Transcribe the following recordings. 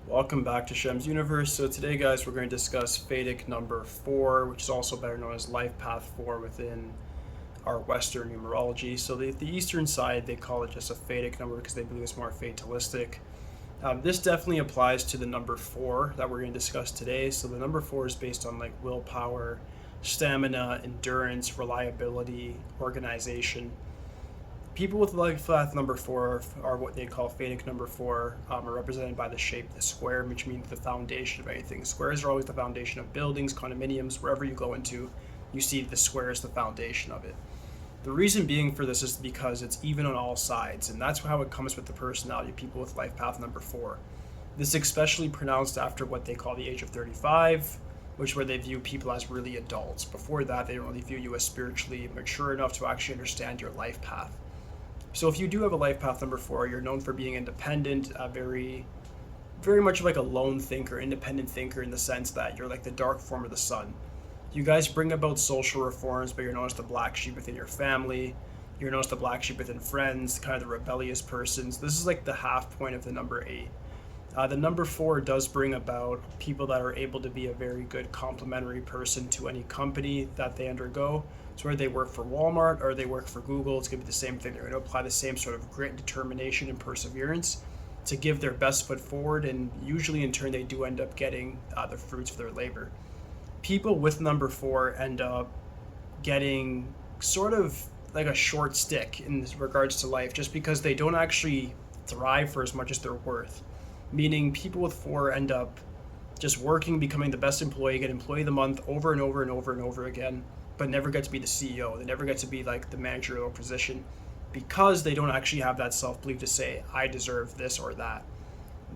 Welcome back to Shemsuniverse. So today, guys, we're going to discuss Fadic number 4, which is also better known as Life Path 4 within our Western numerology. So the Eastern side, they call it just a Fadic number because they believe it's more fatalistic. This definitely applies to the number 4 that we're going to discuss today. So the number 4 is based on like willpower, stamina, endurance, reliability, organization. People with life path number 4 are what they call Fadic number 4, are represented by the shape of the square, which means the foundation of anything. Squares are always the foundation of buildings, condominiums, wherever you go into, you see the square is the foundation of it. The reason being for this is because it's even on all sides, and that's how it comes with the personality of people with life path number 4. This is especially pronounced after what they call the age of 35, which where they view people as really adults. Before that, they don't really view you as spiritually mature enough to actually understand your life path. So if you do have a life path number 4, you're known for being independent, very much like a lone thinker, independent thinker in the sense that you're like the dark form of the sun. You guys bring about social reforms, but you're known as the black sheep within your family. You're known as the black sheep within friends, kind of the rebellious persons. This is like the half point of the number 8. The number 4 does bring about people that are able to be a very good complementary person to any company that they undergo. So whether they work for Walmart or they work for Google, it's going to be the same thing. They're going to apply the same sort of grit, determination, and perseverance to give their best foot forward, and usually in turn they do end up getting the fruits of their labor. People with number 4 end up getting sort of like a short stick in regards to life just because they don't actually thrive for as much as they're worth. Meaning people with 4 end up just working, becoming the best employee, get employee of the month over and over and over and over again, but never get to be the CEO. They never get to be like the managerial position because they don't actually have that self-belief to say, I deserve this or that.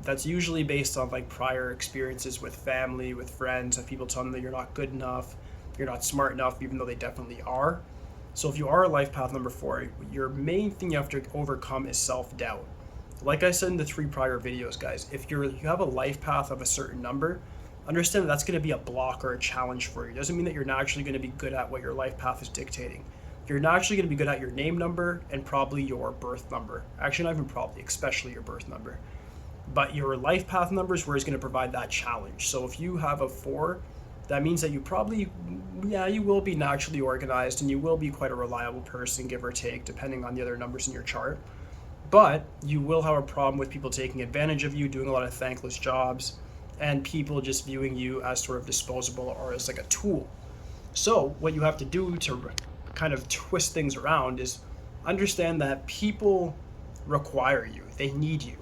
That's usually based on like prior experiences with family, with friends, of people telling them that you're not good enough, you're not smart enough, even though they definitely are. So if you are a life path number 4, your main thing you have to overcome is self-doubt. Like I said in the 3 prior videos, guys, if you have a life path of a certain number, understand that that's going to be a block or a challenge for you. It doesn't mean that you're naturally going to be good at what your life path is dictating. You're naturally going to be good at your name number and probably your birth number. Actually, not even probably, especially your birth number. But your life path number is where it's going to provide that challenge. So if you have a 4, that means that you probably, you will be naturally organized and you will be quite a reliable person, give or take, depending on the other numbers in your chart. But you will have a problem with people taking advantage of you, doing a lot of thankless jobs, and people just viewing you as sort of disposable or as like a tool. So what you have to do to kind of twist things around is understand that people require you. They need you.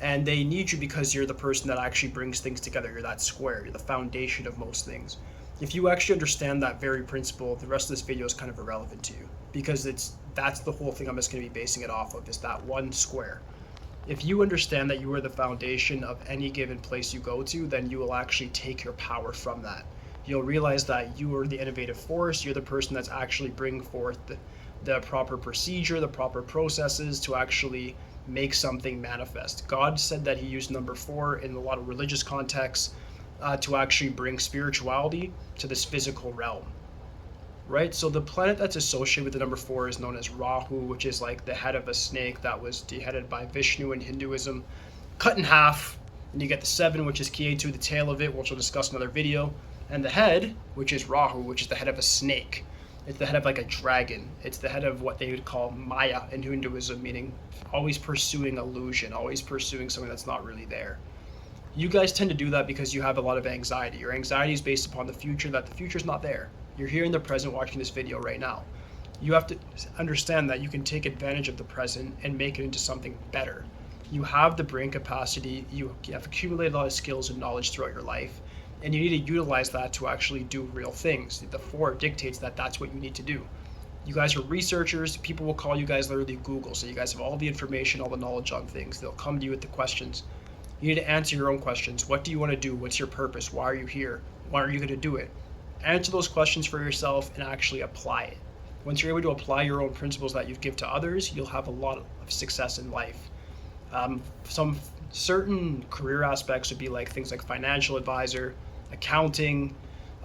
And they need you because you're the person that actually brings things together. You're that square. You're the foundation of most things. If you actually understand that very principle, the rest of this video is kind of irrelevant to you because that's the whole thing I'm just going to be basing it off of, is that one square. If you understand that you are the foundation of any given place you go to, then you will actually take your power from that. You'll realize that you are the innovative force. You're the person that's actually bringing forth the proper procedure, the proper processes to actually make something manifest. God said that he used number 4 in a lot of religious contexts to actually bring spirituality to this physical realm. Right? So the planet that's associated with the number 4 is known as Rahu, which is like the head of a snake that was beheaded by Vishnu in Hinduism, cut in half. And you get the 7, which is Ketu, the tail of it, which we'll discuss in another video. And the head, which is Rahu, which is the head of a snake. It's the head of like a dragon. It's the head of what they would call Maya in Hinduism, meaning always pursuing illusion, always pursuing something that's not really there. You guys tend to do that because you have a lot of anxiety. Your anxiety is based upon the future, that the future's not there. You're here in the present watching this video right now. You have to understand that you can take advantage of the present and make it into something better. You have the brain capacity, you have accumulated a lot of skills and knowledge throughout your life, and you need to utilize that to actually do real things. The 4 dictates that that's what you need to do. You guys are researchers. People will call you guys literally Google. So you guys have all the information, all the knowledge on things. They'll come to you with the questions. You need to answer your own questions. What do you want to do? What's your purpose? Why are you here? Why are you going to do it? Answer those questions for yourself and actually apply it. Once you're able to apply your own principles that you give to others, you'll have a lot of success in life. Some certain career aspects would be like things like financial advisor, accounting,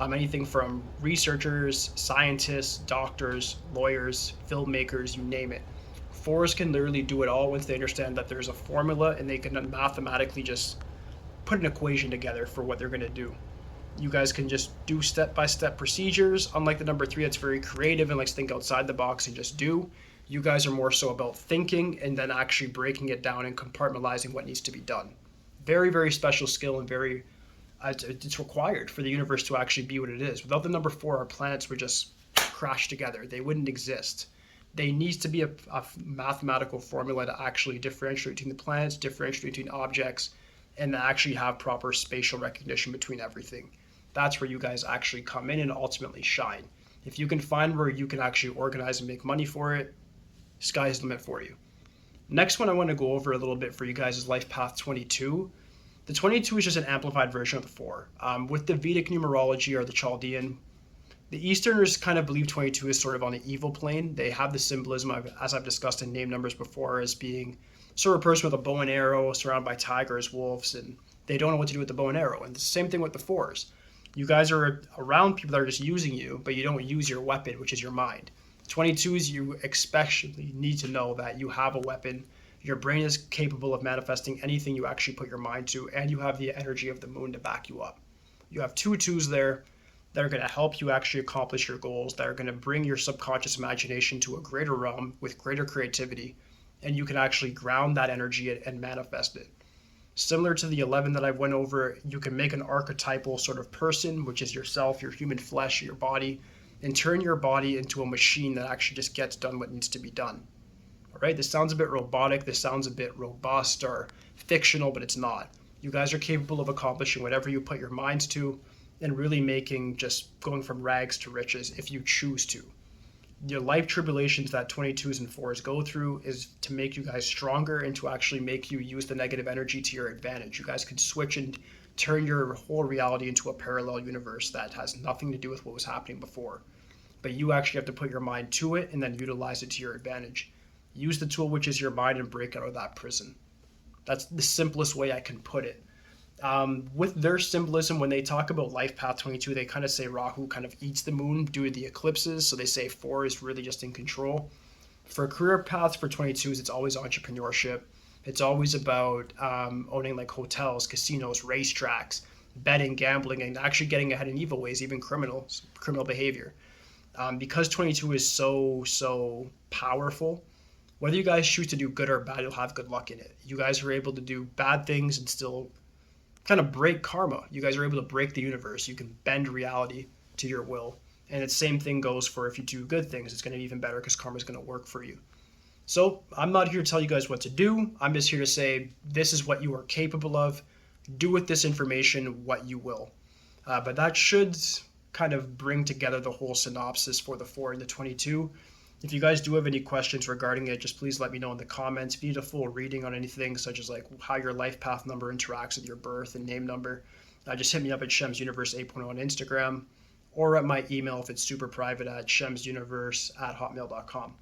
anything from researchers, scientists, doctors, lawyers, filmmakers, you name it. 4s can literally do it all once they understand that there's a formula and they can mathematically just put an equation together for what they're going to do. You guys can just do step-by-step procedures. Unlike the number 3 that's very creative and likes to think outside the box and just do, you guys are more so about thinking and then actually breaking it down and compartmentalizing what needs to be done. Very, very special skill, and very it's required for the universe to actually be what it is. Without the number 4, our planets would just crash together. They wouldn't exist. There needs to be a mathematical formula to actually differentiate between the planets, differentiate between objects, and to actually have proper spatial recognition between everything. That's where you guys actually come in and ultimately shine. If you can find where you can actually organize and make money for it, sky's the limit for you. Next one I want to go over a little bit for you guys is Life Path 22. The 22 is just an amplified version of the 4. With the Vedic numerology or the Chaldean, the Easterners kind of believe 22 is sort of on the evil plane. They have the symbolism, as I've discussed in name numbers before, as being sort of a person with a bow and arrow surrounded by tigers, wolves, and they don't know what to do with the bow and arrow. And the same thing with the 4s. You guys are around people that are just using you, but you don't use your weapon, which is your mind. 22s, you especially need to know that you have a weapon. Your brain is capable of manifesting anything you actually put your mind to, and you have the energy of the moon to back you up. You have 2 2s there that are going to help you actually accomplish your goals, that are going to bring your subconscious imagination to a greater realm with greater creativity, and you can actually ground that energy and manifest it. Similar to the 11 that I went over, you can make an archetypal sort of person, which is yourself, your human flesh, your body, and turn your body into a machine that actually just gets done what needs to be done. All right, this sounds a bit robotic, this sounds a bit robust or fictional, but it's not. You guys are capable of accomplishing whatever you put your minds to and really going from rags to riches if you choose to. Your life tribulations that 22s and 4s go through is to make you guys stronger and to actually make you use the negative energy to your advantage. You guys can switch and turn your whole reality into a parallel universe that has nothing to do with what was happening before. But you actually have to put your mind to it and then utilize it to your advantage. Use the tool, which is your mind, and break out of that prison. That's the simplest way I can put it. With their symbolism, when they talk about Life Path 22, they kind of say Rahu kind of eats the moon due to the eclipses, so they say 4 is really just in control. For career paths for 22s, it's always entrepreneurship. It's always about owning like hotels, casinos, racetracks, betting, gambling, and actually getting ahead in evil ways, even criminal behavior. Because 22 is so powerful, whether you guys choose to do good or bad, you'll have good luck in it. You guys are able to do bad things and still kind of break karma. You guys are able to break the universe. You can bend reality to your will. And the same thing goes for if you do good things. It's going to be even better because karma is going to work for you. So I'm not here to tell you guys what to do. I'm just here to say this is what you are capable of. Do with this information what you will. But that should kind of bring together the whole synopsis for the 4 and the 22. If you guys do have any questions regarding it, just please let me know in the comments. If you need a full reading on anything, such as like how your life path number interacts with your birth and name number, just hit me up at Shemsuniverse 8.0 on Instagram, or at my email if it's super private at shemsuniverse@hotmail.com.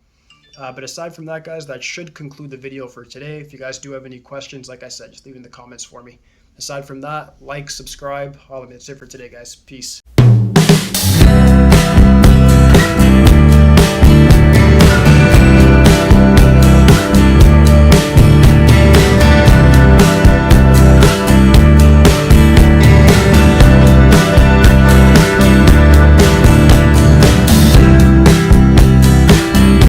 But aside from that, guys, that should conclude the video for today. If you guys do have any questions, like I said, just leave in the comments for me. Aside from that, like, subscribe. That's it for today, guys. Peace.